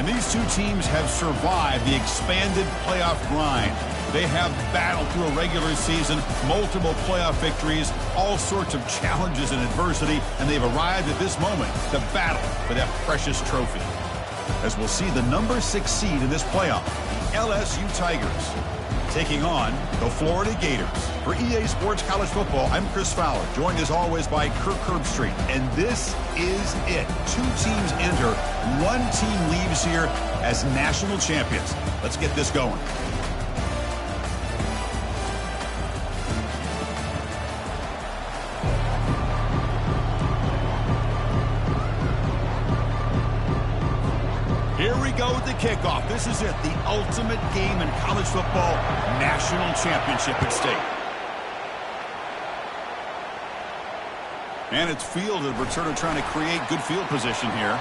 And these two teams have survived the expanded playoff grind. They have battled through a regular season, multiple playoff victories, all sorts of challenges and adversity, and they've arrived at this moment to battle for that precious trophy. As we'll see the number 6 seed in this playoff, the LSU Tigers, taking on the Florida Gators. For EA Sports College Football, I'm Chris Fowler, joined as always by Kirk Herbstreit. And this is it. 2 teams enter, 1 team leaves here as national champions. Let's get this going. Here we go with the kickoff. This is it, the ultimate game in college football, national championship at stake. And it's fielded. Returner trying to create good field position here.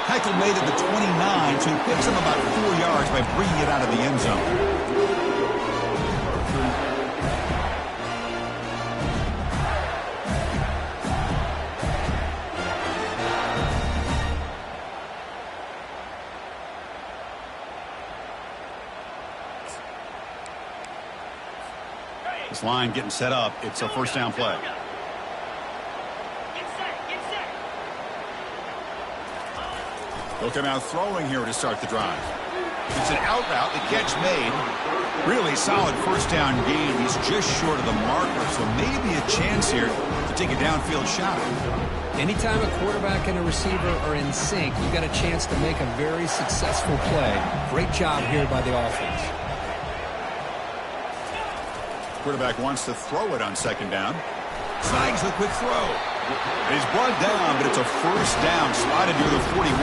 Heichel made it to 29, so he picks him about 4 yards by bringing it out of the end zone. This line getting set up. It's a first down play. They'll come out throwing here to start the drive. It's an out route. The catch made. Really solid first down gain. He's just short of the marker, so maybe a chance here to take a downfield shot. Anytime a quarterback and a receiver are in sync, you got a chance to make a very successful play. Great job here by the offense. Quarterback wants to throw it on second down. Snags the quick throw. He's brought down, but it's a first down, spotted near the 41.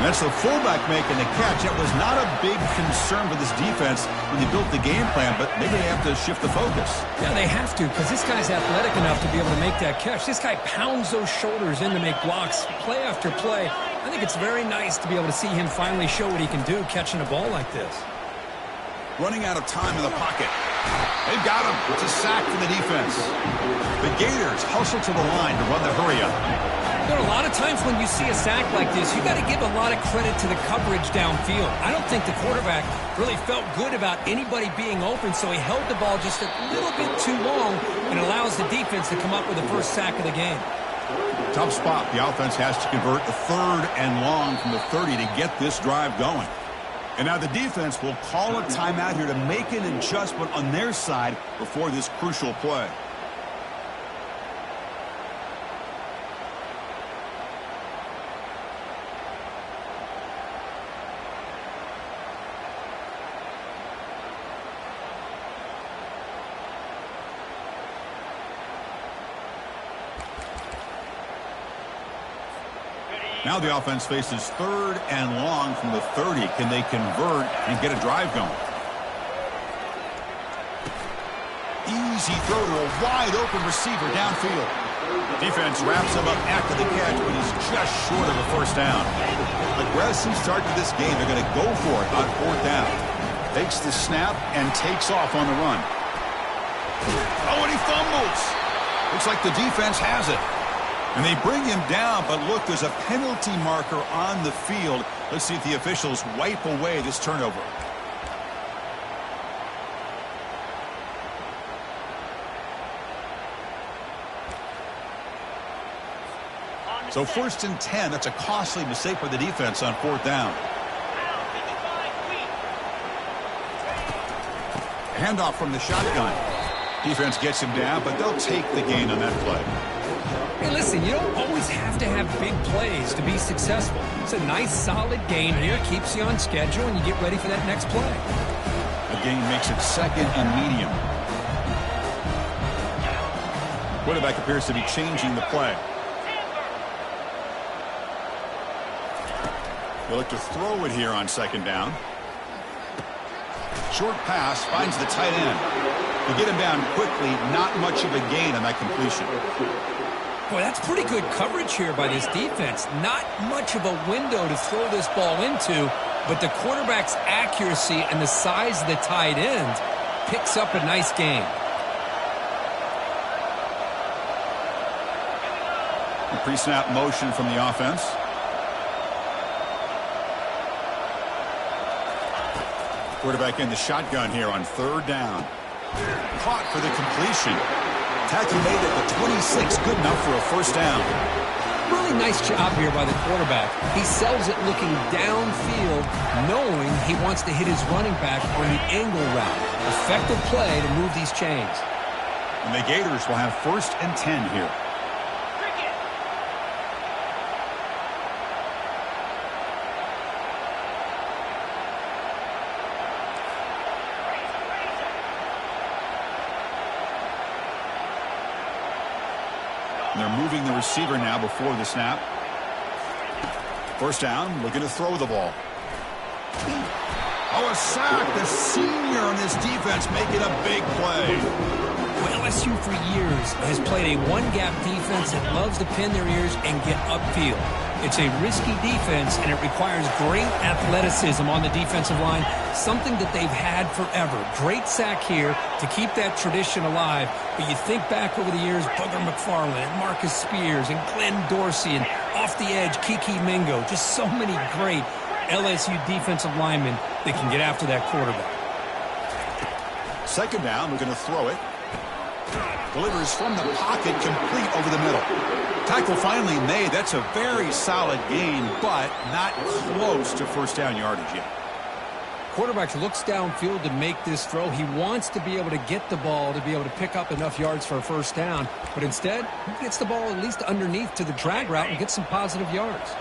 And that's the fullback making the catch. It was not a big concern for this defense when they built the game plan, but maybe they have to shift the focus. Yeah, they have to, because this guy's athletic enough to be able to make that catch. This guy pounds those shoulders in to make blocks play after play. I think it's very nice to be able to see him finally show what he can do catching a ball like this. Running out of time in the pocket. They've got him. It's a sack for the defense. The Gators hustle to the line to run the hurry-up. There are a lot of times when you see a sack like this, you got to give a lot of credit to the coverage downfield. I don't think the quarterback really felt good about anybody being open, so he held the ball just a little bit too long and allows the defense to come up with the first sack of the game. Tough spot. The offense has to convert the 3rd and long from the 30 to get this drive going. And now the defense will call a timeout here to make an adjustment on their side before this crucial play. Now the offense faces 3rd and long from the 30. Can they convert and get a drive going? Easy throw to a wide open receiver downfield. Defense wraps him up after the catch, but he's just short of a first down. Aggressive start to this game. They're going to go for it on 4th down. Takes the snap and takes off on the run. Oh, and he fumbles. Looks like the defense has it. And they bring him down, but look, there's a penalty marker on the field. Let's see if the officials wipe away this turnover. So 1st and 10, that's a costly mistake for the defense on 4th down. Handoff from the shotgun. Defense gets him down, but they'll take the gain on that play. Hey, listen, you don't always have to have big plays to be successful. It's a nice, solid game here. Keeps you on schedule, and you get ready for that next play. The gain makes it 2nd and medium. Quarterback appears to be changing the play. They look to throw it here on 2nd down. Short pass finds the tight end. To get him down quickly, not much of a gain on that completion. Boy, that's pretty good coverage here by this defense. Not much of a window to throw this ball into, but the quarterback's accuracy and the size of the tight end picks up a nice gain. The pre-snap motion from the offense. Quarterback in the shotgun here on third down. Caught for the completion. Tackle made at the 26, good enough for a first down. Really nice job here by the quarterback. He sells it looking downfield, knowing he wants to hit his running back on the angle route. Effective play to move these chains. And the Gators will have 1st and 10 here. They're moving the receiver now before the snap. First down, looking to throw the ball. Oh, a sack. The senior on this defense making a big play. Well, LSU for years has played a one-gap defense that loves to pin their ears and get upfield. It's a risky defense, and it requires great athleticism on the defensive line, something that they've had forever. Great sack here to keep that tradition alive. But you think back over the years, Booger McFarland and Marcus Spears and Glenn Dorsey and off the edge, Kiki Mingo. Just so many great LSU defensive linemen that can get after that quarterback. Second down, we're going to throw it. Delivers from the pocket, complete over the middle. Tackle finally made. That's a very solid gain, but not close to first down yardage yet. Quarterback looks downfield to make this throw. He wants to be able to get the ball to be able to pick up enough yards for a first down, but instead, he gets the ball at least underneath to the drag route and gets some positive yards.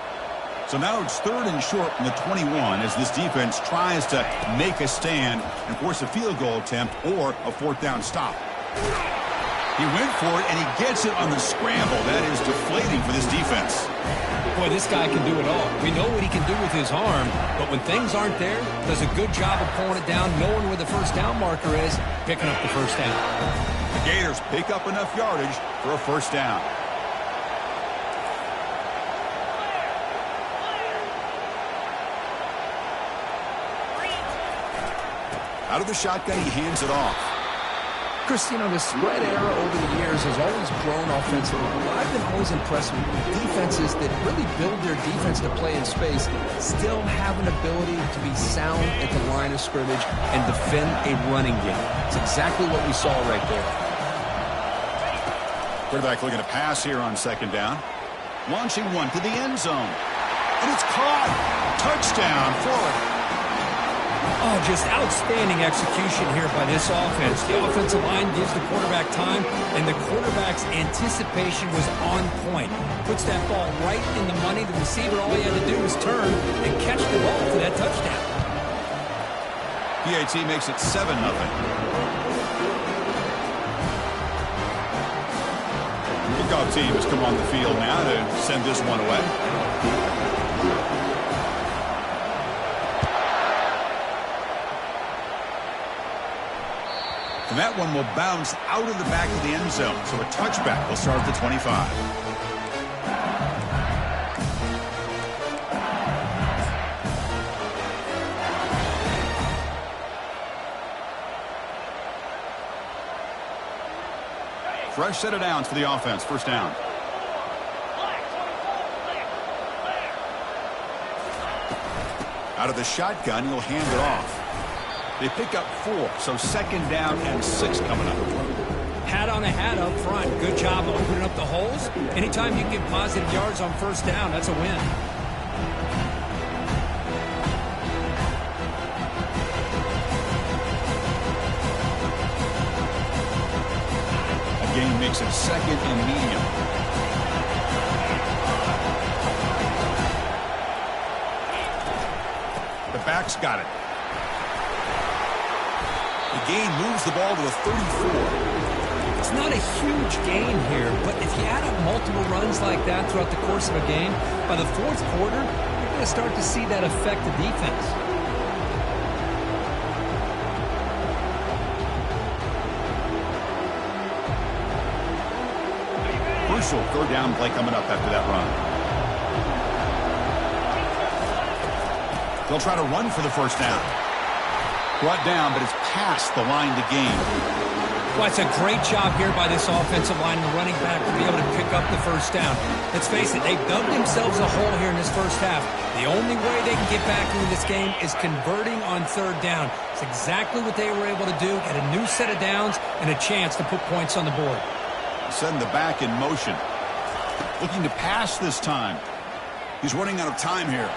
So now it's 3rd and short from the 21 as this defense tries to make a stand and force a field goal attempt or a 4th down stop. He went for it, and he gets it on the scramble. That is deflating for this defense. Boy, this guy can do it all. We know what he can do with his arm, but when things aren't there, does a good job of pulling it down, knowing where the first down marker is, picking up the first down. The Gators pick up enough yardage for a first down. Out of the shotgun, he hands it off. Chris, you know, the spread era over the years has always grown offensively. But I've been always impressed with defenses that really build their defense to play in space, still have an ability to be sound at the line of scrimmage and defend a running game. It's exactly what we saw right there. Quarterback looking to pass here on second down. Launching one to the end zone. And it's caught. Touchdown, Florida. Oh, just outstanding execution here by this offense. The offensive line gives the quarterback time, and the quarterback's anticipation was on point. Puts that ball right in the money. The receiver, all he had to do was turn and catch the ball for that touchdown. PAT makes it 7-0. Kickoff team has come on the field now to send this one away. And that one will bounce out of the back of the end zone. So a touchback will start at the 25. Fresh set of downs for the offense. First down. Out of the shotgun, he'll hand it off. They pick up 4, so second down and 6 coming up. Hat on a hat up front. Good job of opening up the holes. Anytime you can get positive yards on first down, that's a win. A gain makes it 2nd and medium. The back's got it. The gain moves the ball to the 34. It's not a huge gain here, but if you add up multiple runs like that throughout the course of a game, by the 4th quarter, you're going to start to see that affect the defense. Crucial 3rd down play coming up after that run. They'll try to run for the first down. Brought down, but it's past the line to gain. Well, it's a great job here by this offensive line and the running back to be able to pick up the first down. Let's face it, they've dug themselves a hole here in this first half. The only way they can get back into this game is converting on third down. It's exactly what they were able to do, get a new set of downs and a chance to put points on the board. Send the back in motion. Looking to pass this time. He's running out of time here.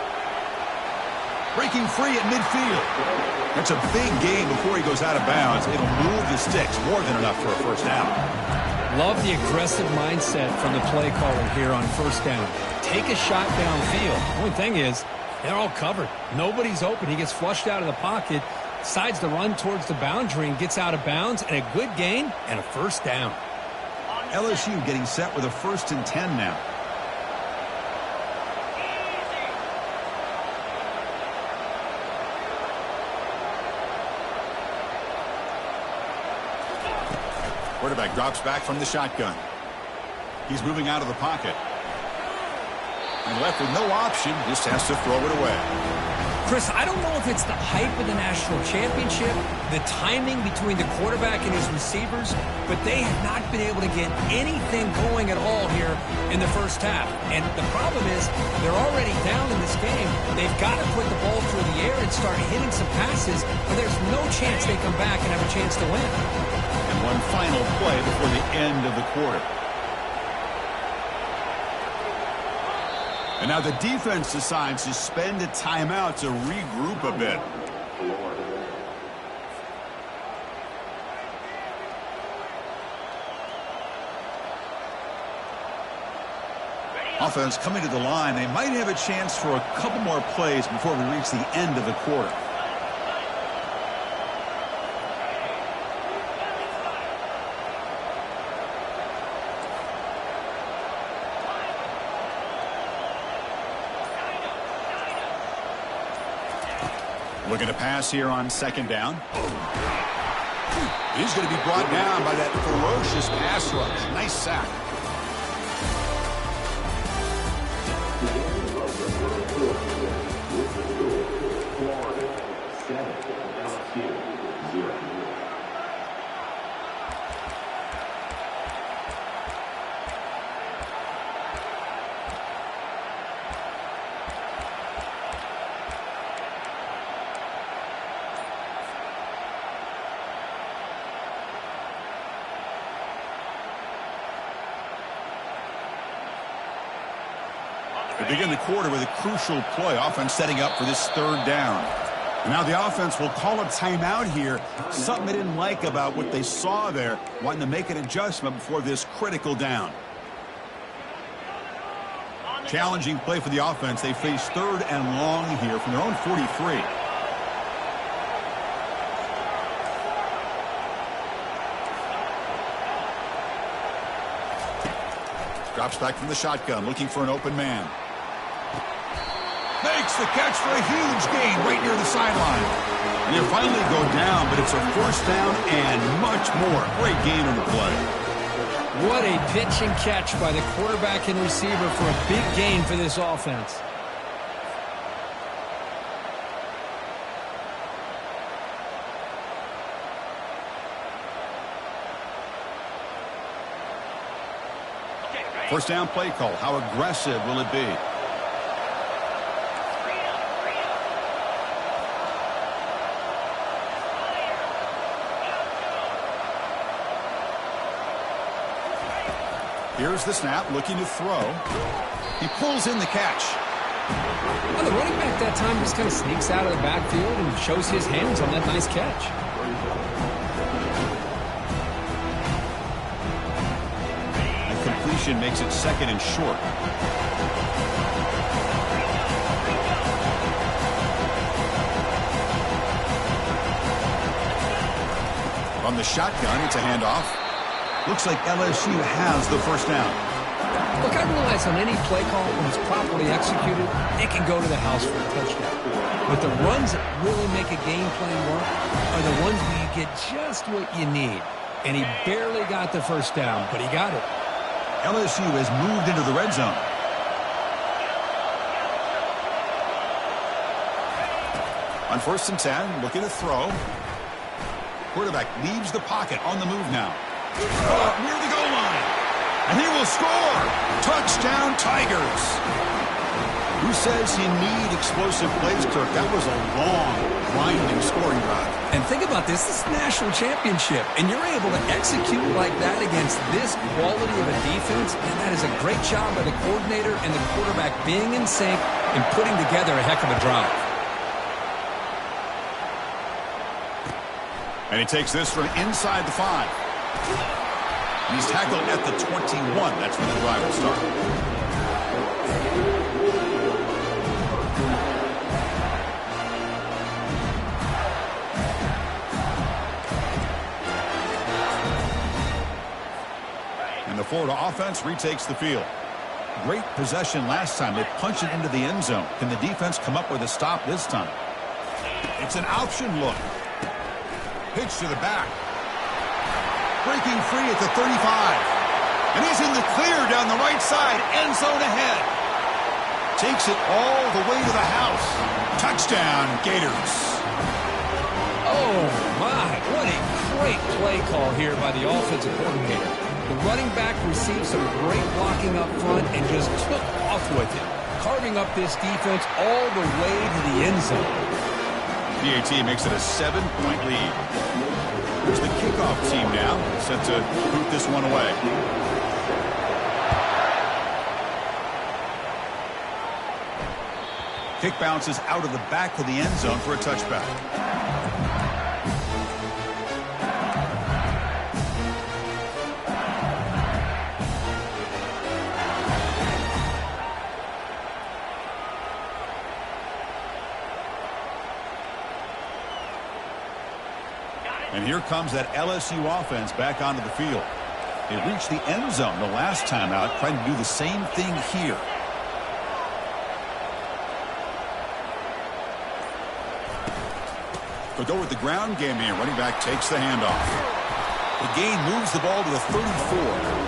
Breaking free at midfield. That's a big gain before he goes out of bounds. It'll move the sticks, more than enough for a first down. Love the aggressive mindset from the play caller here on first down. Take a shot downfield. The only thing is, they're all covered. Nobody's open. He gets flushed out of the pocket, decides to run towards the boundary and gets out of bounds, and a good gain and a first down. LSU getting set with a 1st and 10 now. Quarterback drops back from the shotgun. He's moving out of the pocket. And left with no option, just has to throw it away. Chris, I don't know if it's the hype of the national championship, the timing between the quarterback and his receivers, but they have not been able to get anything going at all here in the first half. And the problem is they're already down in this game. They've got to put the ball through the air and start hitting some passes, or there's no chance they come back and have a chance to win. And one final play before the end of the quarter. And now the defense decides to spend a timeout to regroup a bit. Offense coming to the line. They might have a chance for a couple more plays before we reach the end of the quarter. Looking to pass here on 2nd down. He's going to be brought down by that ferocious pass rush. Nice sack. Florida 7, LSU 0. They begin the quarter with a crucial play. Offense setting up for this 3rd down. And now the offense will call a timeout here. Something they didn't like about what they saw there. Wanting to make an adjustment before this critical down. Challenging play for the offense. They face 3rd and long here from their own 43. Drops back from the shotgun, looking for an open man. Makes the catch for a huge gain right near the sideline. And they finally go down, but it's a 1st down and much more. Great gain on the play. What a pitch and catch by the quarterback and receiver for a big gain for this offense. First down play call. How aggressive will it be? Here's the snap, looking to throw. He pulls in the catch. Well, the running back that time just kind of sneaks out of the backfield and shows his hands on that nice catch. And completion makes it 2nd and short. On the shotgun, it's a handoff. Looks like LSU has the first down. Look, I realize on any play call, when it's properly executed, it can go to the house for a touchdown. But the runs that really make a game plan work are the ones where you get just what you need. And he barely got the first down, but he got it. LSU has moved into the red zone. On 1st and 10, looking to throw. Quarterback leaves the pocket on the move now. Near the goal line. And he will score. Touchdown, Tigers. Who says you need explosive plays, Kirk? That was a long, grinding scoring drive. And think about this. This is a national championship, and you're able to execute like that against this quality of a defense, and that is a great job by the coordinator and the quarterback being in sync and putting together a heck of a drive. And he takes this from inside the 5. And he's tackled at the 21. That's where the drive will start. And the Florida offense retakes the field. Great possession last time. They punch it into the end zone. Can the defense come up with a stop this time? It's an option look. Pitch to the back. Breaking free at the 35. And he's in the clear down the right side. End zone ahead. Takes it all the way to the house. Touchdown, Gators. Oh, my. What a great play call here by the offensive coordinator. The running back received some great blocking up front and just took off with it, carving up this defense all the way to the end zone. PAT makes it a 7-point lead. Here's the kickoff team now, set to boot this one away. Kick bounces out of the back of the end zone for a touchback. And here comes that LSU offense back onto the field. They reached the end zone the last time out, trying to do the same thing here. They'll go with the ground game here. Running back takes the handoff. The gain moves the ball to the 34.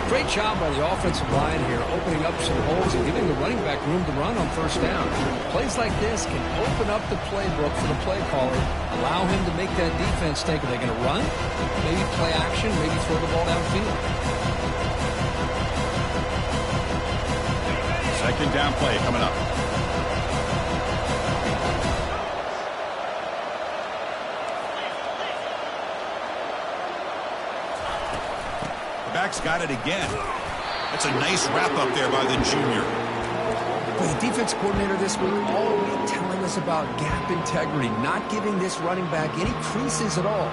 Great job by the offensive line here, opening up some holes and giving the running back room to run on first down. Plays like this can open up the playbook for the play caller, allow him to make that defense think, are they going to run? Maybe play action, maybe throw the ball downfield. Second down play coming up. Back's got it again. That's a nice wrap up there by the junior. Well, the defense coordinator this week all week telling us about gap integrity, not giving this running back any creases at all.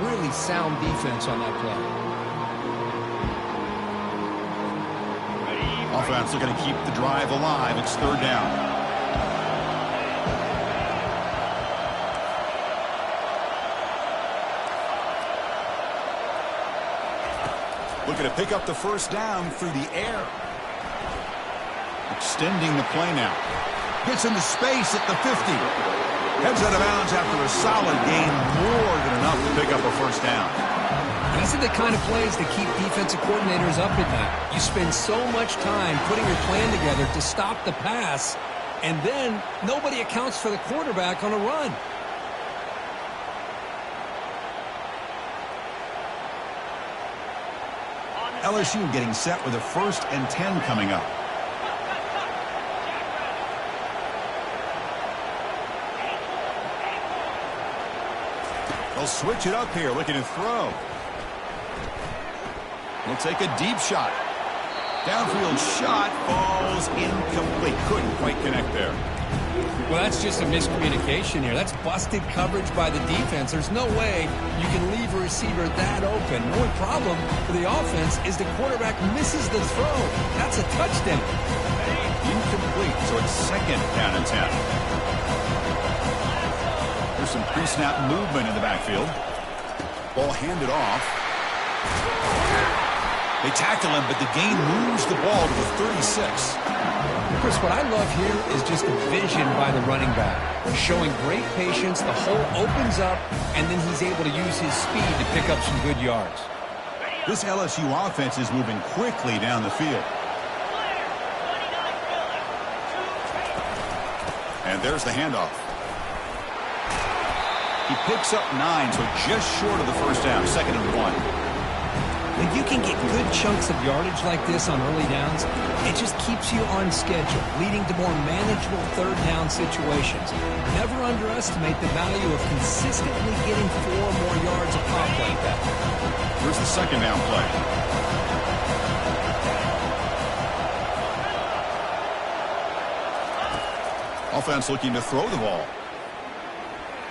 Really sound defense on that play. Offense looking to keep the drive alive. It's third down. Looking to pick up the first down through the air. Extending the play now. Gets into space at the 50. Heads out of bounds after a solid gain, more than enough to pick up a first down. These are the kind of plays that keep defensive coordinators up at night. You spend so much time putting your plan together to stop the pass, and then nobody accounts for the quarterback on a run. LSU getting set with a 1st and 10 coming up. They'll switch it up here, looking to throw. He'll take a deep shot. Downfield shot falls incomplete. Couldn't quite connect there. Well, that's just a miscommunication here. That's busted coverage by the defense. There's no way you can leave a receiver that open. The only problem for the offense is the quarterback misses the throw. That's a touchdown. Incomplete, so it's second down and 10. There's some pre-snap movement in the backfield. Ball handed off. They tackle him, but the gain moves the ball to the 36. Chris, what I love here is just the vision by the running back. Showing great patience, the hole opens up, and then he's able to use his speed to pick up some good yards. This LSU offense is moving quickly down the field. And there's the handoff. He picks up 9, so just short of the first down, 2nd and 1. When you can get good chunks of yardage like this on early downs, it just keeps you on schedule, leading to more manageable third down situations. Never underestimate the value of consistently getting 4 more yards a pop like that. Here's the 2nd down play. Offense looking to throw the ball.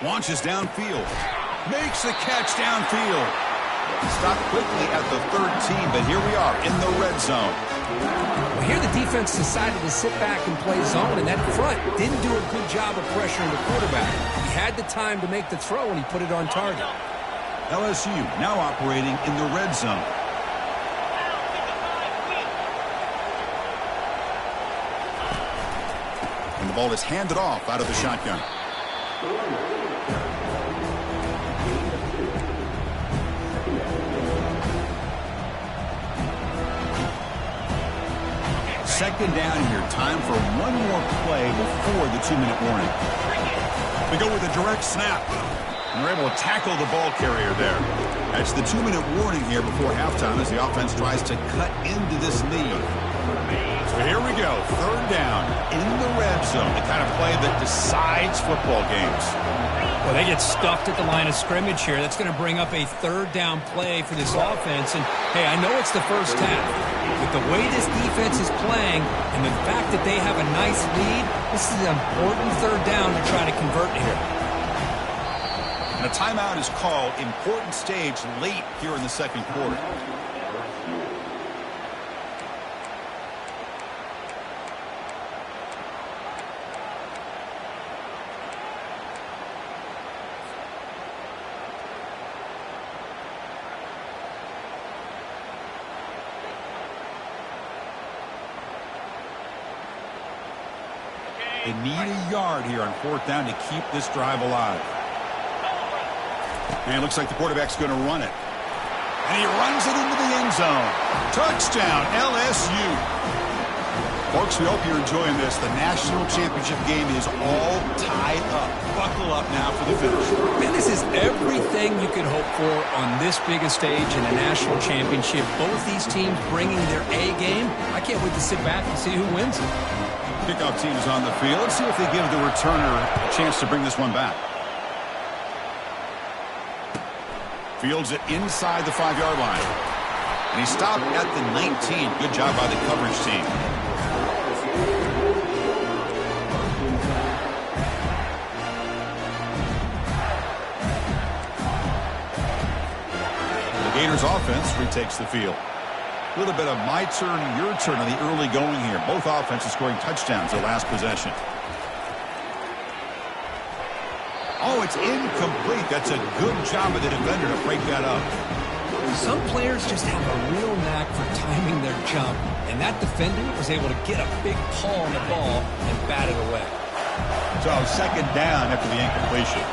Launches downfield. Makes the catch downfield. Stopped quickly at the 13, but here we are in the red zone. Well, here the defense decided to sit back and play zone, and that front didn't do a good job of pressuring the quarterback. He had the time to make the throw, and he put it on target. LSU now operating in the red zone. And the ball is handed off out of the shotgun. Second down here. Time for one more play before the 2-minute warning. They go with a direct snap. And they're able to tackle the ball carrier there. That's the 2-minute warning here before halftime as the offense tries to cut into this lead. So here we go. 3rd down in the red zone. The kind of play that decides football games. Well, they get stuffed at the line of scrimmage here. That's going to bring up a 3rd down play for this offense. And, hey, I know it's the first half, but the way this defense is playing and the fact that they have a nice lead, this is an important 3rd down to try to convert here. And a timeout is called. Important stage late here in the 2nd quarter. They need a yard here on 4th down to keep this drive alive. And it looks like the quarterback's going to run it. And he runs it into the end zone. Touchdown, LSU. Folks, we hope you're enjoying this. The national championship game is all tied up. Buckle up now for the finish. Man, this is everything you could hope for on this biggest stage in a national championship. Both these teams bringing their A game. I can't wait to sit back and see who wins it. Kickoff team is on the field. Let's see if they give the returner a chance to bring this one back. Fields it inside the 5-yard line. And he stopped at the 19. Good job by the coverage team. The Gators offense retakes the field. A little bit of my turn, your turn on the early going here. Both offenses scoring touchdowns their last possession. Oh, it's incomplete. That's a good job of the defender to break that up. Some players just have a real knack for timing their jump, and that defender was able to get a big paw on the ball and bat it away. So 2nd down after the incompletion.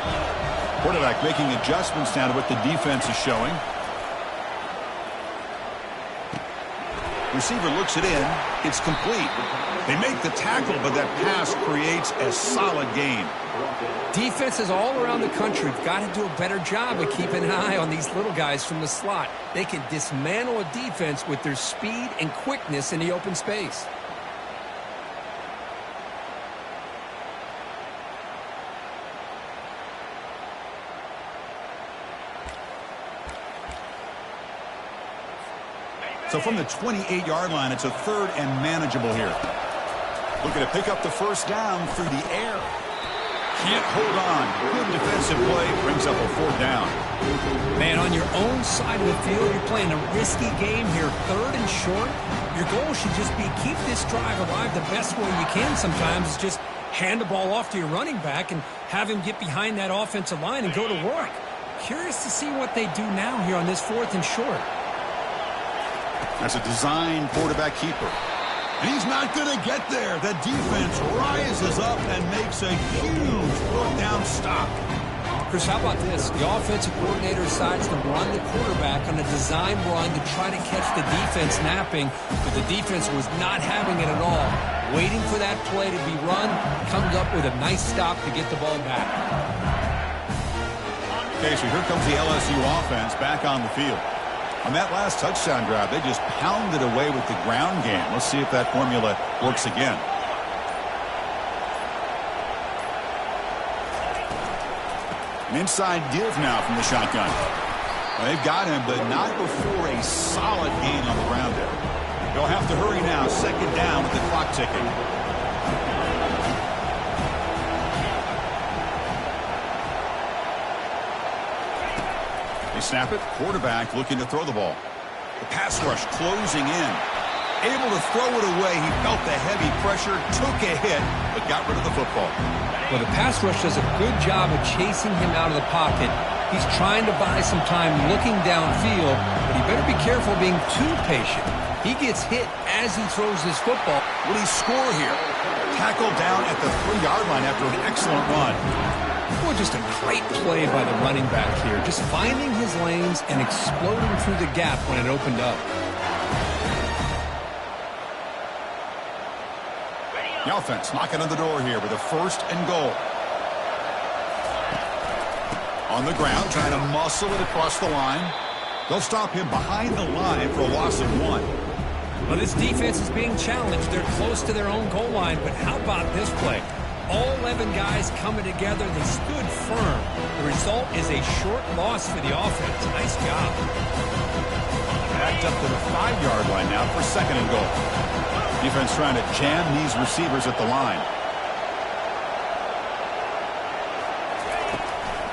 Quarterback making adjustments now to what the defense is showing. Receiver looks it in. It's complete. They make the tackle, but that pass creates a solid gain. Defenses all around the country have got to do a better job of keeping an eye on these little guys from the slot. They can dismantle a defense with their speed and quickness in the open space. So from the 28-yard line, it's a 3rd and manageable here. Looking to pick up the 1st down through the air. Can't hold on. Good defensive play. Brings up a 4th down. Man, on your own side of the field, you're playing a risky game here. 3rd and short. Your goal should just be keep this drive alive the best way you can sometimes. Is just hand the ball off to your running back and have him get behind that offensive line and go to work. Curious to see what they do now here on this 4th and short. That's a design quarterback keeper. And he's not going to get there. The defense rises up and makes a huge fourth down stop. Chris, how about this? The offensive coordinator decides to run the quarterback on a design run to try to catch the defense napping, but the defense was not having it at all. Waiting for that play to be run, comes up with a nice stop to get the ball back. Okay, so here comes the LSU offense back on the field. On that last touchdown drive, they just pounded away with the ground game. Let's see if that formula works again. An inside give now from the shotgun. Well, they've got him, but not before a solid gain on the ground there. They'll have to hurry now. Second down with the clock ticking. They snap it. Quarterback looking to throw the ball. The pass rush closing in. Able to throw it away. He felt the heavy pressure, took a hit, but got rid of the football. Well, the pass rush does a good job of chasing him out of the pocket. He's trying to buy some time looking downfield, but he better be careful being too patient. He gets hit as he throws his football. Will he score here? Tackled down at the 3-yard line after an excellent run. Well, just a great play by the running back here. Just finding his lanes and exploding through the gap when it opened up. The offense knocking on the door here with a 1st and goal. On the ground, trying to muscle it across the line. They'll stop him behind the line for a loss of 1. Well, this defense is being challenged. They're close to their own goal line, but how about this play? All 11 guys coming together. They stood firm. The result is a short loss for the offense. Nice job. Backed up to the 5-yard line now for 2nd and goal. Defense trying to jam these receivers at the line.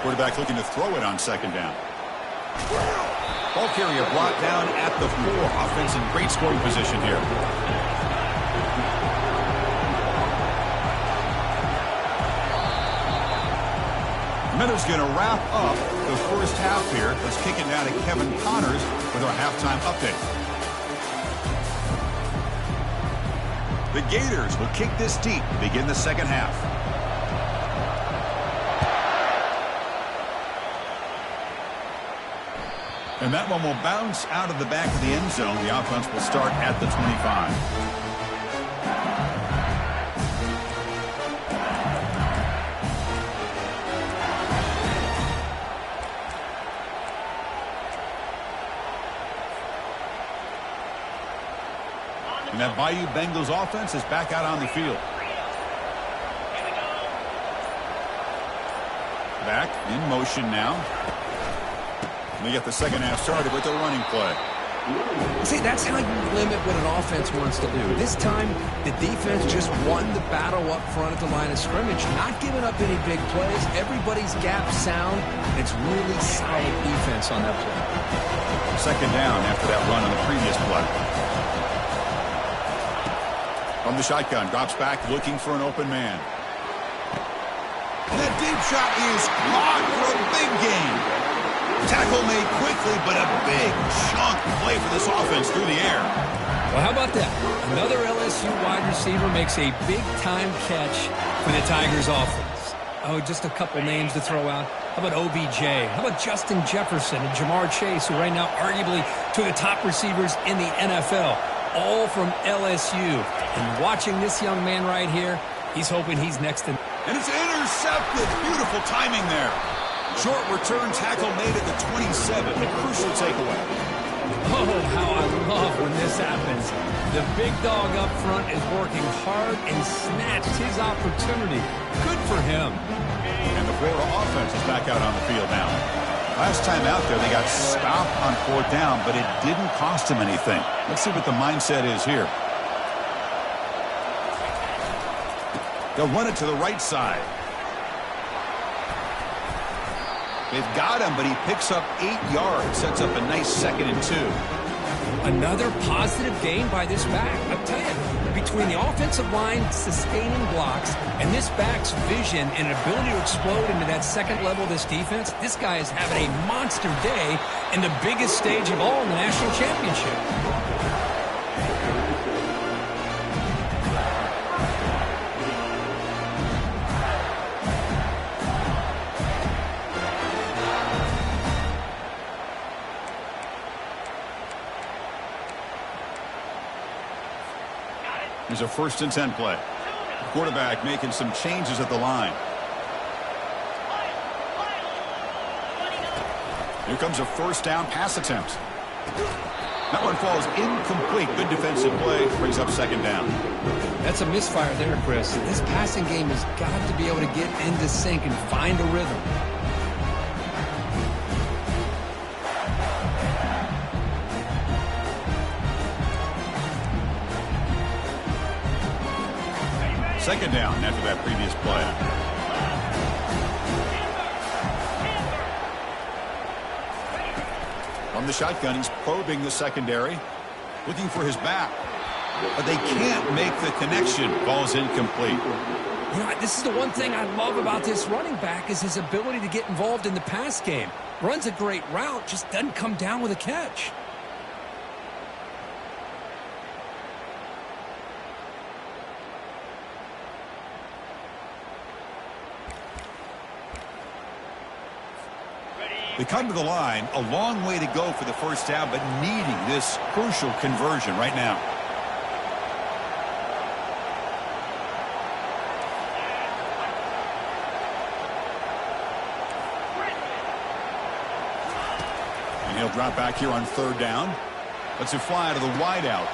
Quarterback looking to throw it on 2nd down. Ball carrier brought down at the 4. Offense in great scoring position here. Minutes going to wrap up the first half here. Let's kick it now to Kevin Connors with our halftime update. The Gators will kick this deep to begin the second half. And that one will bounce out of the back of the end zone. The offense will start at the 25. And that Bayou Bengals offense is back out on the field. Back in motion now. And they get the second half started with a running play. See, that's how you limit what an offense wants to do. This time, the defense just won the battle up front at the line of scrimmage, not giving up any big plays. Everybody's gap sound. It's really solid defense on that play. Second down after that run on the previous play. From the shotgun, drops back looking for an open man. And that deep shot is caught for a big gain. Tackle made quickly, but a big chunk play for this offense through the air. Well, how about that? Another LSU wide receiver makes a big-time catch for the Tigers offense. Oh, just a couple names to throw out. How about OBJ? How about Justin Jefferson and Jamar Chase, who right now arguably two of the top receivers in the NFL, all from LSU. And watching this young man right here, he's hoping he's next in. And it's intercepted. Beautiful timing there. Short return tackle made at the 27. A crucial takeaway. Oh, how I love when this happens. The big dog up front is working hard and snatched his opportunity. Good for him. And the Florida offense is back out on the field now. Last time out there, they got stopped on 4th down, but it didn't cost him anything. Let's see what the mindset is here. They'll run it to the right side. They've got him, but he picks up 8 yards, sets up a nice 2nd and 2. Another positive gain by this back. I'll tell you, between the offensive line sustaining blocks and this back's vision and ability to explode into that second level of this defense, this guy is having a monster day in the biggest stage of all in the national championship. There's a 1st and 10 play. Quarterback making some changes at the line. Here comes a first down pass attempt. That one falls incomplete. Good defensive play. Brings up second down. That's a misfire there, Chris. This passing game has got to be able to get into sync and find a rhythm. Second down after that previous play. From the shotgun, he's probing the secondary, looking for his back. But they can't make the connection. Ball's incomplete. You know, this is the one thing I love about this running back is his ability to get involved in the pass game. Runs a great route, just doesn't come down with a catch. They come to the line, a long way to go for the first down, but needing this crucial conversion right now. And he'll drop back here on third down. Let's it fly to the wideout.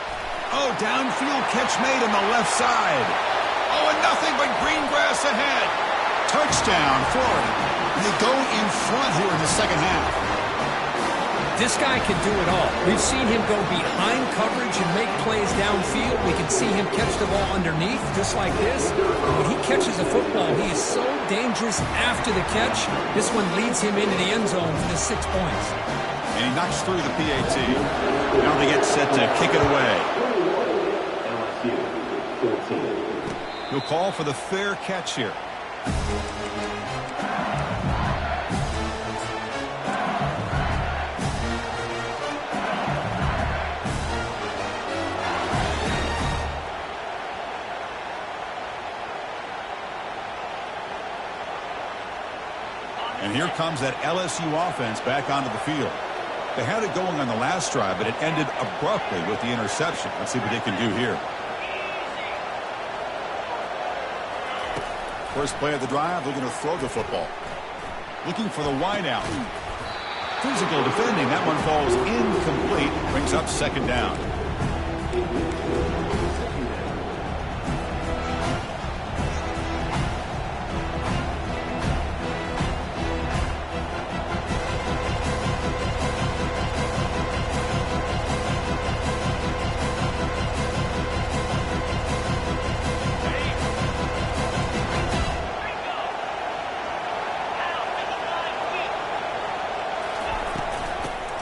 Oh, downfield catch made on the left side. Oh, and nothing but green grass ahead. Touchdown, Florida. They go in front here in the second half. This guy can do it all. We've seen him go behind coverage and make plays downfield. We can see him catch the ball underneath just like this. When he catches a football, he is so dangerous after the catch. This one leads him into the end zone for the 6 points. And he knocks through the PAT. Now they get set to kick it away. He'll call for the fair catch here. And here comes that LSU offense back onto the field. They had it going on the last drive, but it ended abruptly with the interception. Let's see what they can do here. First play of the drive, they're going to throw the football. Looking for the wideout. Physical defending. That one falls incomplete. Brings up second down.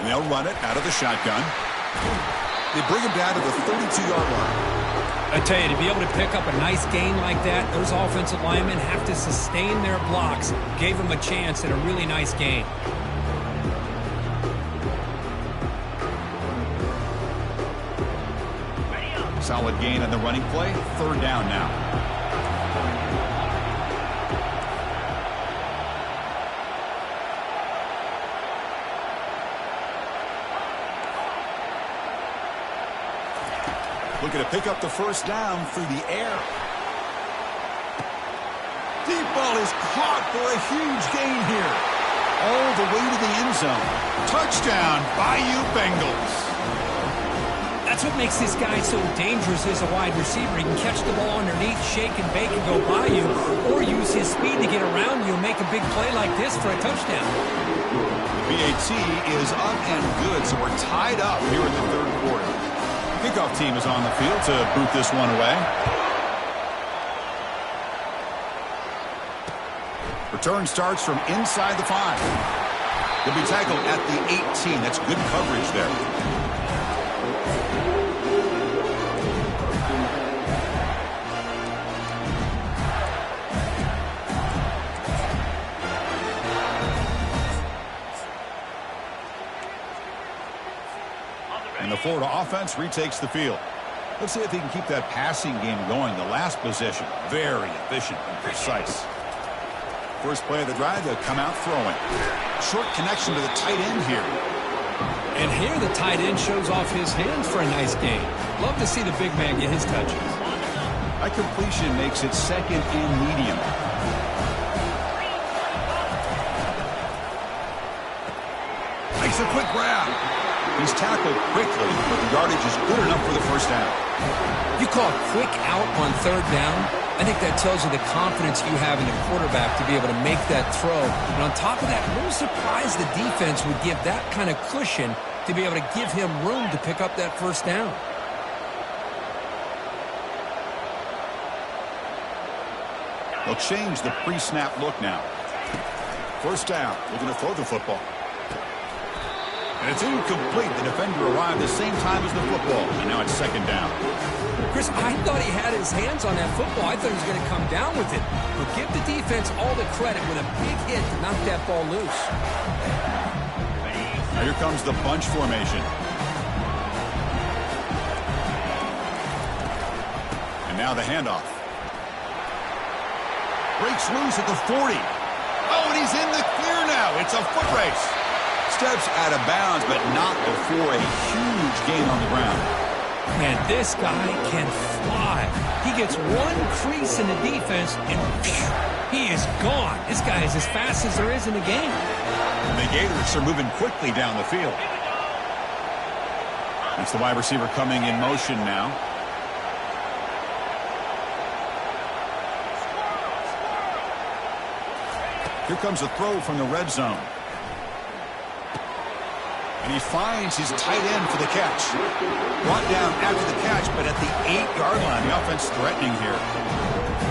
And they'll run it out of the shotgun. They bring him down to the 32-yard line. I tell you, to be able to pick up a nice gain like that, those offensive linemen have to sustain their blocks. Gave him a chance at a really nice gain. Solid gain on the running play. Third down now. Looking to pick up the first down through the air. Deep ball is caught for a huge gain here. All the way to the end zone. Touchdown, Bayou Bengals. That's what makes this guy so dangerous as a wide receiver. He can catch the ball underneath, shake and bake and go by you, or use his speed to get around you and make a big play like this for a touchdown. The PAT is up and good, so we're tied up here in the third quarter. Kickoff team is on the field to boot this one away. Return starts from inside the 5. He'll be tackled at the 18. That's good coverage there. And the Florida offense retakes the field. Let's see if he can keep that passing game going. The last possession, very efficient and precise. First play of the drive, they'll come out throwing. Short connection to the tight end here. And here the tight end shows off his hands for a nice gain. Love to see the big man get his touches. That completion makes it second and medium. Makes a quick grab. He's tackled quickly, but the yardage is good enough for the first down. You call quick out on third down. I think that tells you the confidence you have in the quarterback to be able to make that throw. And on top of that, a little surprised the defense would give that kind of cushion to be able to give him room to pick up that first down. They'll change the pre-snap look now. First down, looking to throw the football. And it's incomplete. The defender arrived the same time as the football, and now it's second down. Chris, I thought he had his hands on that football. I thought he was going to come down with it. But give the defense all the credit with a big hit to knock that ball loose. Now here comes the bunch formation. And now the handoff. Breaks loose at the 40. Oh, and he's in the clear now. It's a foot race. Steps out of bounds, but not before a huge gain on the ground. Man, this guy can fly. He gets one crease in the defense, and he is gone. This guy is as fast as there is in the game. And the Gators are moving quickly down the field. That's the wide receiver coming in motion now. Here comes a throw from the red zone. And he finds his tight end for the catch. Brought down after the catch, but at the 8-yard line. The offense threatening here.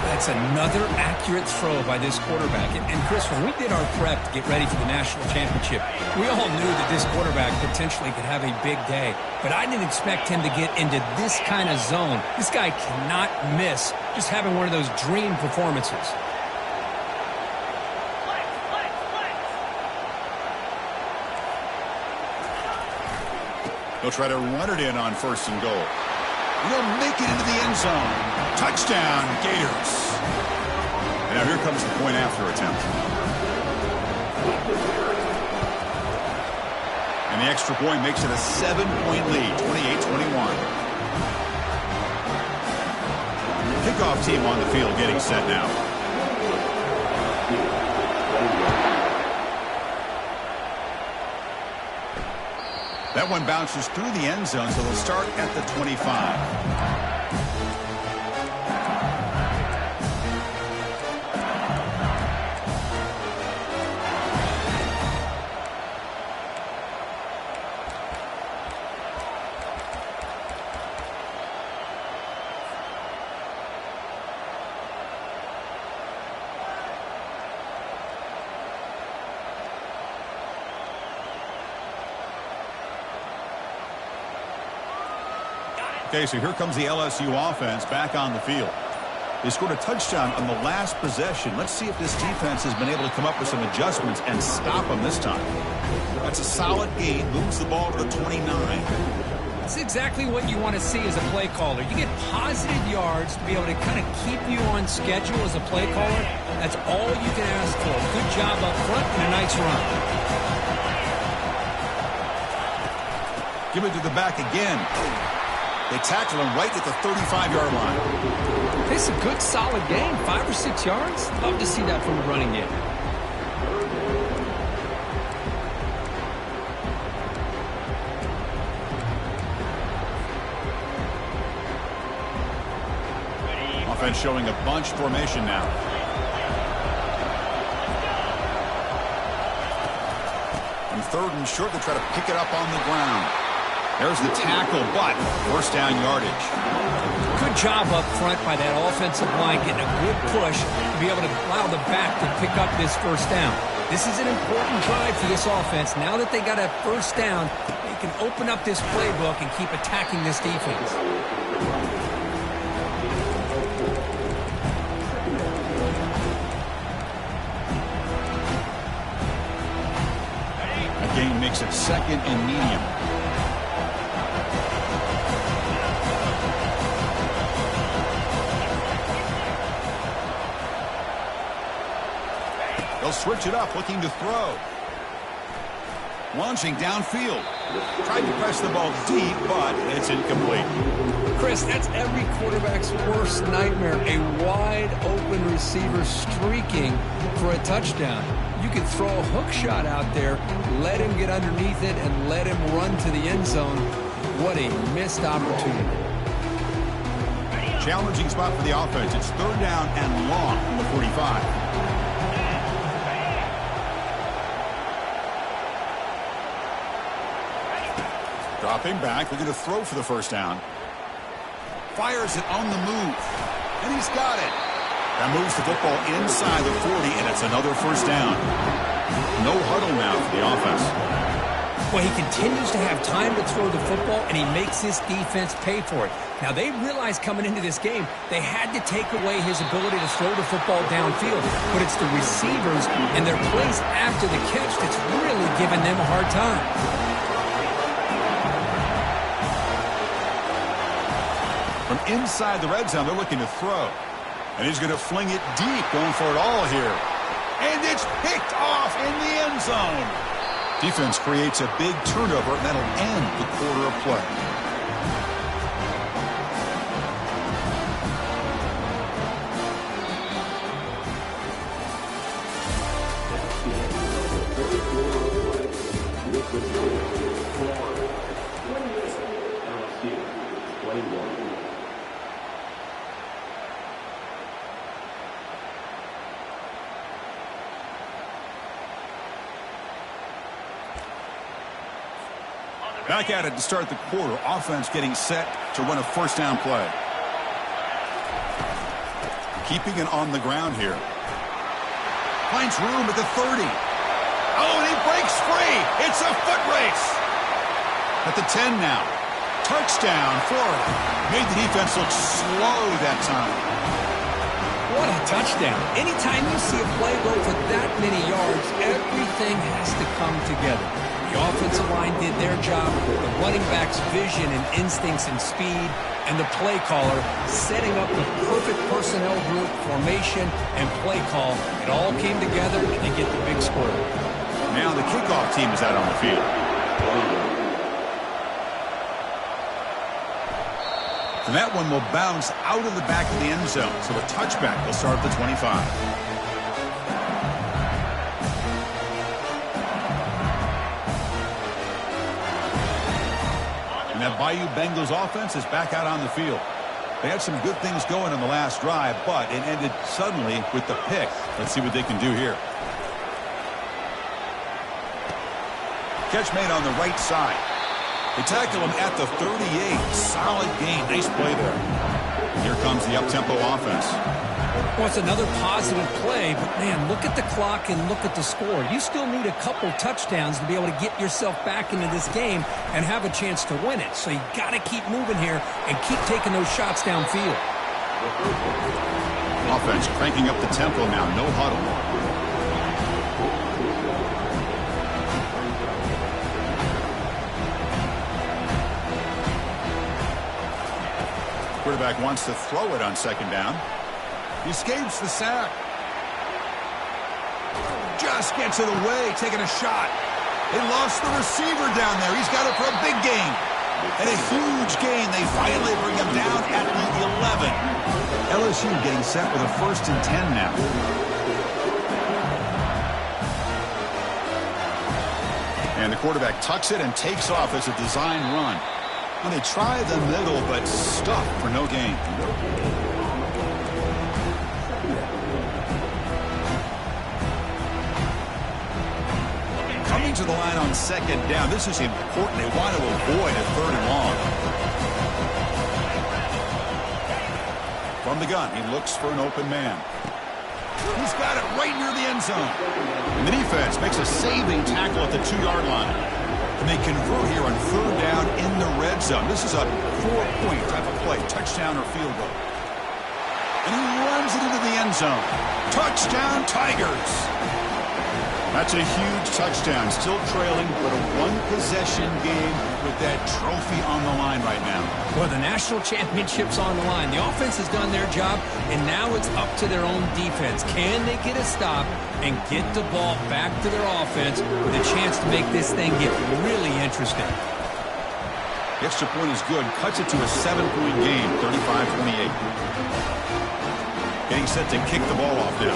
That's another accurate throw by this quarterback. And Chris, when we did our prep to get ready for the national championship, we all knew that this quarterback potentially could have a big day. But I didn't expect him to get into this kind of zone. This guy cannot miss just having one of those dream performances. He'll try to run it in on first and goal. He'll make it into the end zone. Touchdown, Gators. And now here comes the point after attempt. And the extra point makes it a 7-point lead, 28-21. Kickoff team on the field getting set now. That one bounces through the end zone, so they'll start at the 25. Okay, so here comes the LSU offense back on the field. They scored a touchdown on the last possession. Let's see if this defense has been able to come up with some adjustments and stop them this time. That's a solid gain. Moves the ball to the 29. That's exactly what you want to see as a play caller. You get positive yards to be able to kind of keep you on schedule as a play caller. That's all you can ask for. Good job up front and a nice run. Give it to the back again. They tackle him right at the 35-yard line. It's a good, solid game. 5 or 6 yards. Love to see that from the running game. Offense showing a bunch formation now. On third and short, they try to pick it up on the ground. There's the tackle, but first down yardage. Good job up front by that offensive line, getting a good push to be able to allow the back to pick up this first down. This is an important drive for this offense. Now that they got a first down, they can open up this playbook and keep attacking this defense. A gain makes it second and medium. They'll switch it up, looking to throw. Launching downfield. Tried to press the ball deep, but it's incomplete. Chris, that's every quarterback's worst nightmare. A wide-open receiver streaking for a touchdown. You could throw a hook shot out there, let him get underneath it, and let him run to the end zone. What a missed opportunity. Challenging spot for the offense. It's third down and long from the 45. Dropping back, looking to throw for the first down. Fires it on the move, and he's got it. That moves the football inside the 40, and it's another first down. No huddle now for the offense. Well, he continues to have time to throw the football, and he makes his defense pay for it. Now, they realized coming into this game they had to take away his ability to throw the football downfield, but it's the receivers and their plays after the catch that's really giving them a hard time. From inside the red zone, they're looking to throw. And he's going to fling it deep, going for it all here. And it's picked off in the end zone. Defense creates a big turnover, and that'll end the quarter of play. LSU 21. Back at it to start the quarter. Offense getting set to run a first down play. Keeping it on the ground here. Finds room at the 30. Oh, and he breaks free. It's a foot race. At the 10 now. Touchdown, Florida. Made the defense look slow that time. What a touchdown. Anytime you see a play go for that many yards, everything has to come together. The offensive line did their job, the running back's vision and instincts and speed, and the play caller setting up the perfect personnel group, formation, and play call. It all came together, and they get the big score. Now the kickoff team is out on the field. And that one will bounce out of the back of the end zone. So a touchback will start at the 25. And that Bayou Bengals offense is back out on the field. They had some good things going on the last drive, but it ended suddenly with the pick. Let's see what they can do here. Catch made on the right side. They tackle him at the 38. Solid gain. Nice play there. Here comes the up-tempo offense. Well, it's another positive play, but, man, look at the clock and look at the score. You still need a couple touchdowns to be able to get yourself back into this game and have a chance to win it. So you got to keep moving here and keep taking those shots downfield. Offense cranking up the tempo now. No huddle. Quarterback wants to throw it on second down. He escapes the sack. Just gets it away, taking a shot. They lost the receiver down there. He's got it for a big gain. And a huge gain. They finally bring him down at the 11. LSU getting set with a 1st and 10 now. And the quarterback tucks it and takes off as a design run. Well, they try the middle, but stuck for no gain. Coming to the line on second down. This is important. They want to avoid a 3rd and long. From the gun, he looks for an open man. He's got it right near the end zone. And the defense makes a saving tackle at the 2-yard line. And they convert here on 3rd down in the red zone. This is a 4-point type of play, touchdown or field goal. And he runs it into the end zone. Touchdown, Tigers. That's a huge touchdown. Still trailing, but a one-possession game with that trophy on the line right now. Well, the national championship's on the line. The offense has done their job, and now it's up to their own defense. Can they get a stop and get the ball back to their offense with a chance to make this thing get really interesting? The extra point is good. Cuts it to a 7-point game, 35-28. Getting set to kick the ball off now.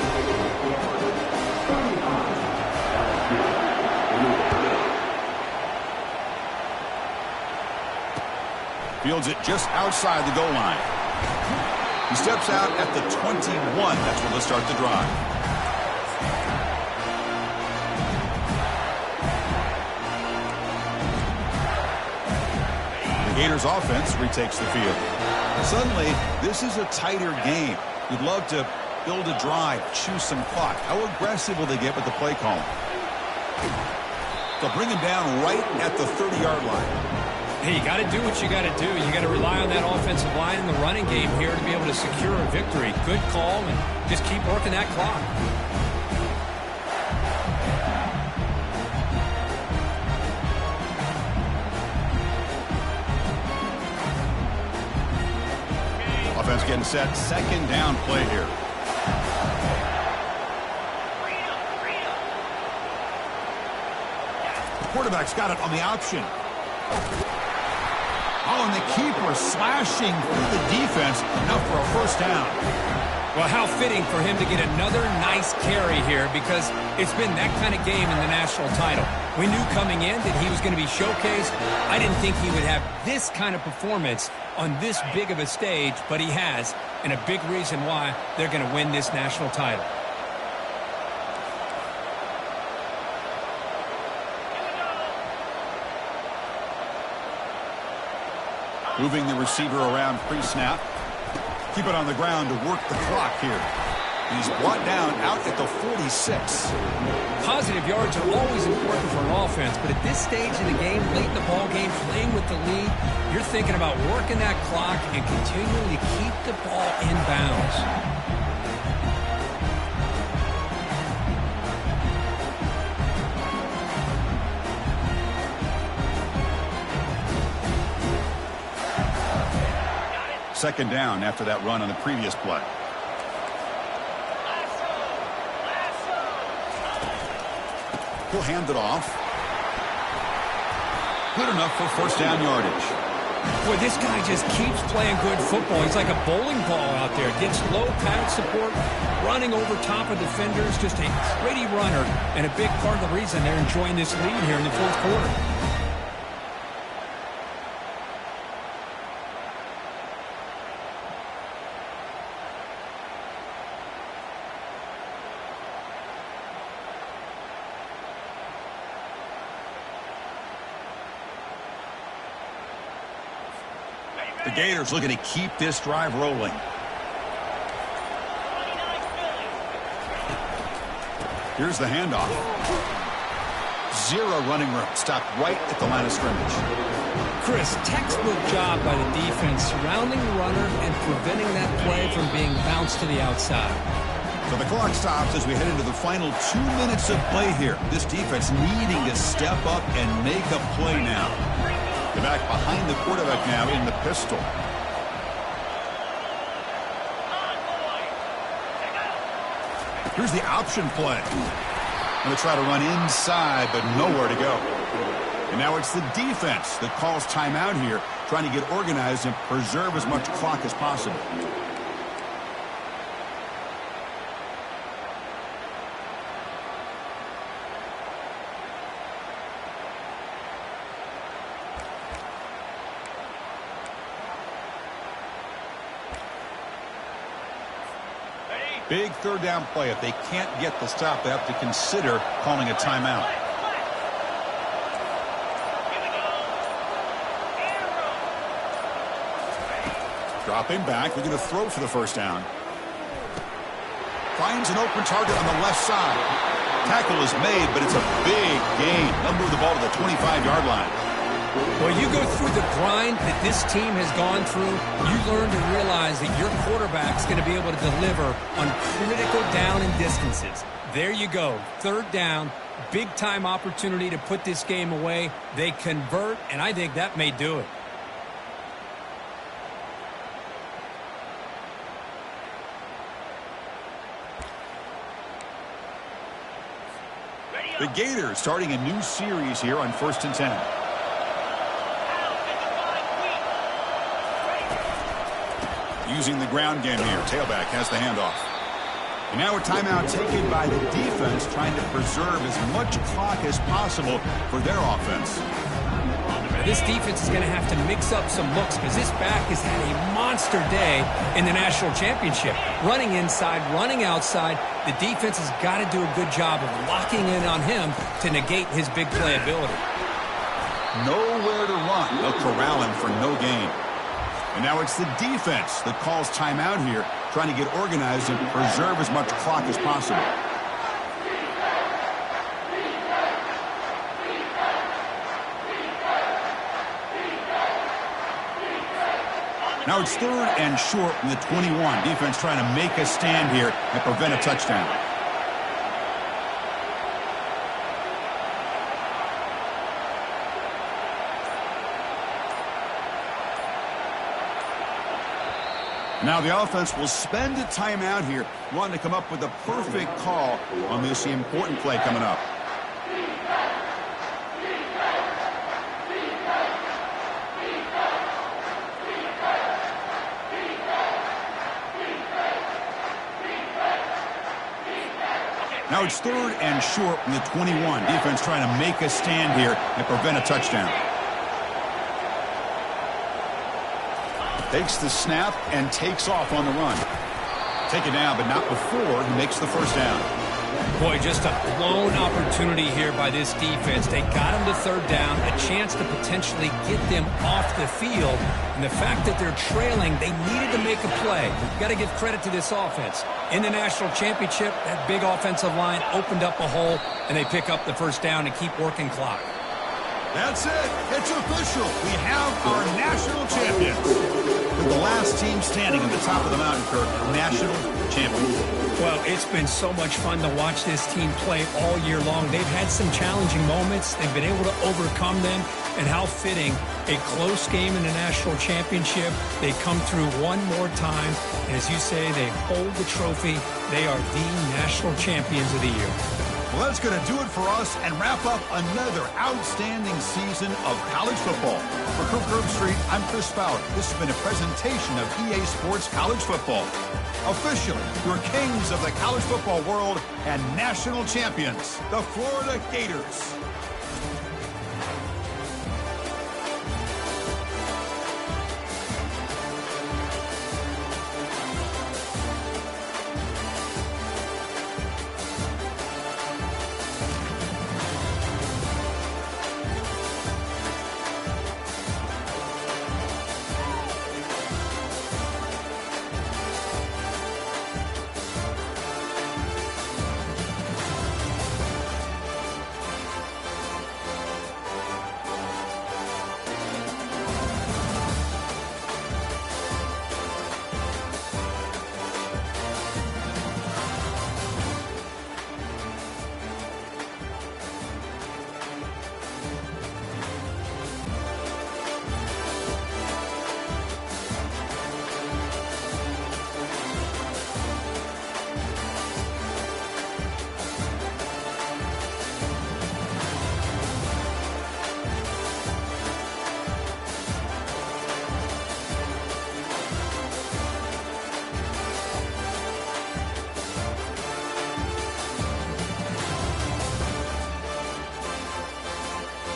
Fields it just outside the goal line. He steps out at the 21. That's where they'll start the drive. The Gators offense retakes the field. Suddenly, this is a tighter game. You'd love to build a drive, choose some clock. How aggressive will they get with the play call? They'll bring him down right at the 30-yard line. Hey, you got to do what you got to do. You got to rely on that offensive line in the running game here to be able to secure a victory. Good call, and just keep working that clock. Offense getting set. Second down play here. The quarterback's got it on the option. Oh, and the keeper slashing through the defense. Now for a first down. Well, how fitting for him to get another nice carry here, because it's been that kind of game in the national title. We knew coming in that he was going to be showcased. I didn't think he would have this kind of performance on this big of a stage, but he has, and a big reason why they're going to win this national title. Moving the receiver around pre-snap. Keep it on the ground to work the clock here. He's brought down out at the 46. Positive yards are always important for an offense, but at this stage in the game, late in the ball game, playing with the lead, you're thinking about working that clock and continuing to keep the ball in bounds. Second down after that run on the previous play. He'll hand it off. Good enough for first down yardage. Boy, this guy just keeps playing good football. He's like a bowling ball out there. Gets low pad support, running over top of defenders. Just a pretty runner, and a big part of the reason they're enjoying this lead here in the fourth quarter. The Gators looking to keep this drive rolling. Here's the handoff. Zero running room. Stopped right at the line of scrimmage. Chris, textbook job by the defense surrounding the runner and preventing that play from being bounced to the outside. So the clock stops as we head into the final 2 minutes of play here. This defense needing to step up and make a play now. They're back behind the quarterback now in the pistol. Here's the option play. Going to try to run inside, but nowhere to go. And now it's the defense that calls timeout here, trying to get organized and preserve as much clock as possible. Big third down play. If they can't get the stop, they have to consider calling a timeout. Dropping back. They're going to throw for the first down. Finds an open target on the left side. Tackle is made, but it's a big gain. They'll move the ball to the 25-yard line. Well, you go through the grind that this team has gone through, you learn to realize that your quarterback's going to be able to deliver on critical down and distances. There you go. Third down. Big-time opportunity to put this game away. They convert, and I think that may do it. The Gators starting a new series here on 1st and 10. Using the ground game here. Tailback has the handoff. And now a timeout taken by the defense, trying to preserve as much clock as possible for their offense. This defense is going to have to mix up some looks because this back has had a monster day in the national championship. Running inside, running outside. The defense has got to do a good job of locking in on him to negate his big play ability. Nowhere to run. They'll corral him for no gain. And now it's the defense that calls timeout here, trying to get organized and preserve as much clock as possible. Now it's 3rd and short from the 21. Defense trying to make a stand here and prevent a touchdown. Now the offense will spend a timeout here, wanting to come up with a perfect call on this important play coming up. Now it's 3rd and short from the 21. Defense trying to make a stand here and prevent a touchdown. Takes the snap and takes off on the run. Take it down, but not before he makes the first down. Boy, just a blown opportunity here by this defense. They got him to 3rd down, a chance to potentially get them off the field. And the fact that they're trailing, they needed to make a play. Got to give credit to this offense. In the national championship, that big offensive line opened up a hole, and they pick up the first down and keep working clock. That's it. It's official. We have our national champions. With the last team standing at the top of the mountain, Kirk, national champions. Well, it's been so much fun to watch this team play all year long. They've had some challenging moments. They've been able to overcome them. And how fitting, a close game in the national championship. They come through one more time. And as you say, they hold the trophy. They are the national champions of the year. Well, that's going to do it for us and wrap up another outstanding season of college football. For Kirk Street, I'm Chris Fowler. This has been a presentation of EA Sports College Football. Officially, your kings of the college football world and national champions, the Florida Gators.